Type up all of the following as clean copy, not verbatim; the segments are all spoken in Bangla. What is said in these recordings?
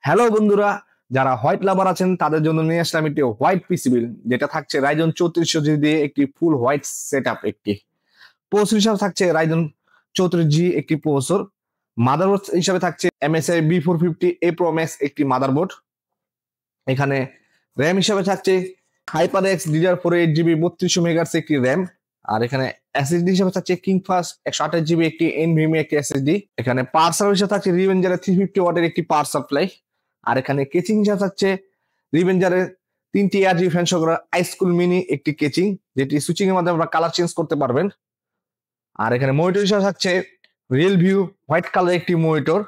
হ্যালো বন্ধুরা, যারা হোয়াইট লাভার আছেন তাদের জন্য নিয়ে আসলাম একটি হোয়াইট পিসি বিল, যেটা থাকছে রাইজন 3400 দিয়ে একটি ফুল হোয়াইট সেট আপ। একটি প্রসেসর হিসাবে থাকছে রাইজন 34G একটি প্রসেসর। মাদারবোর্ড হিসাবে থাকছে MSI B450 A Pro Max একটি মাদারবোর্ড। এখানে র্যাম হিসাবে থাকছে HyperX DDR4 8GB 3200 মেগাহার্টজ একটি র্যাম। আর এখানে এসএসডি হিসাবে থাকছে কিংফাস্ট 128GB একটি NVMe একটি এসএসডি। এখানে পাওয়ার সাপ্লাই হিসাবে থাকছে রিভেঞ্জারের 350 ওয়াটের একটি পাওয়ার সাপ্লাই। আর এখানে কেচিং হিসাবে থাকছে রিভেঞ্জারের 3টি ARGB ফ্যান সহ আইস্কুল মিনি একটি কেচিং, যেটি সুইচিং এর মাধ্যমে আপনারা কালার চেঞ্জ করতে পারবেন। আর এখানে মনিটর হিসাবে থাকছে রিয়েল ভিউ হোয়াইট কালার একটি মনিটর,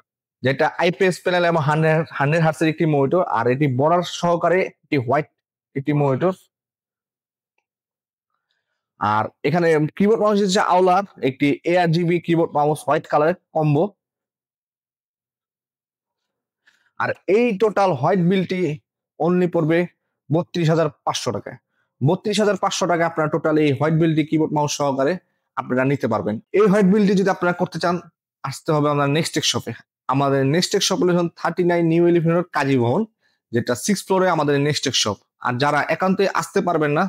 যেটা আইপিএস প্যানেল এবং 100 হার্টজের একটি মনিটর। আর এটি বর্ডার সহকারে একটি হোয়াইট একটি মনিটর। আর এখানে কিবোর্ড মাউস হচ্ছে আওলার একটি ARGB কিবোর্ড মাউস হোয়াইট কালারের কম্বো। আর এই টোটাল হোয়াইট বিলটি অনলি পড়বে 32,500 টাকায়। 32,500 টাকা আপনারা টোটাল এই হোয়াইট বিলটি কিবোর্ড মাউস সহকারে আপনারা নিতে পারবেন। এই হোয়াইট বিলটি যদি আপনারা করতে চান, আসতে হবে আমাদের নেক্সটেক শপে। আমাদের নেক্সটেক শপ হলো 39 নিউ এলিফ্যান্ট রোড কাজী ভবন, যেটা 6 ফ্লোরে আমাদের নেক্সটেক শপ। আর যারা একান্তে আসতে পারবেন না,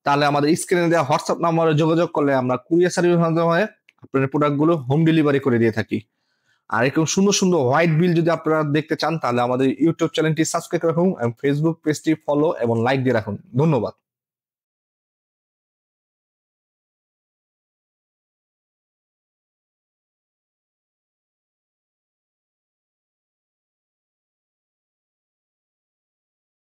তাহলে আমাদের স্ক্রিনে দেওয়া হোয়াটসঅ্যাপ নাম্বারে যোগাযোগ করলে আমরা কুরিয়ার সার্ভিস মাধ্যমে আপনাদের প্রোডাক্টগুলো হোম ডেলিভারি করে দিয়ে থাকি। আর এরকম সুন্দর সুন্দর হোয়াইট বিল যদি আপনারা দেখতে চান, তাহলে আমাদের ইউটিউব চ্যানেলটি সাবস্ক্রাইব রাখুন এবং ফেসবুক পেজটি ফলো এবং লাইক দিয়ে রাখুন। ধন্যবাদ।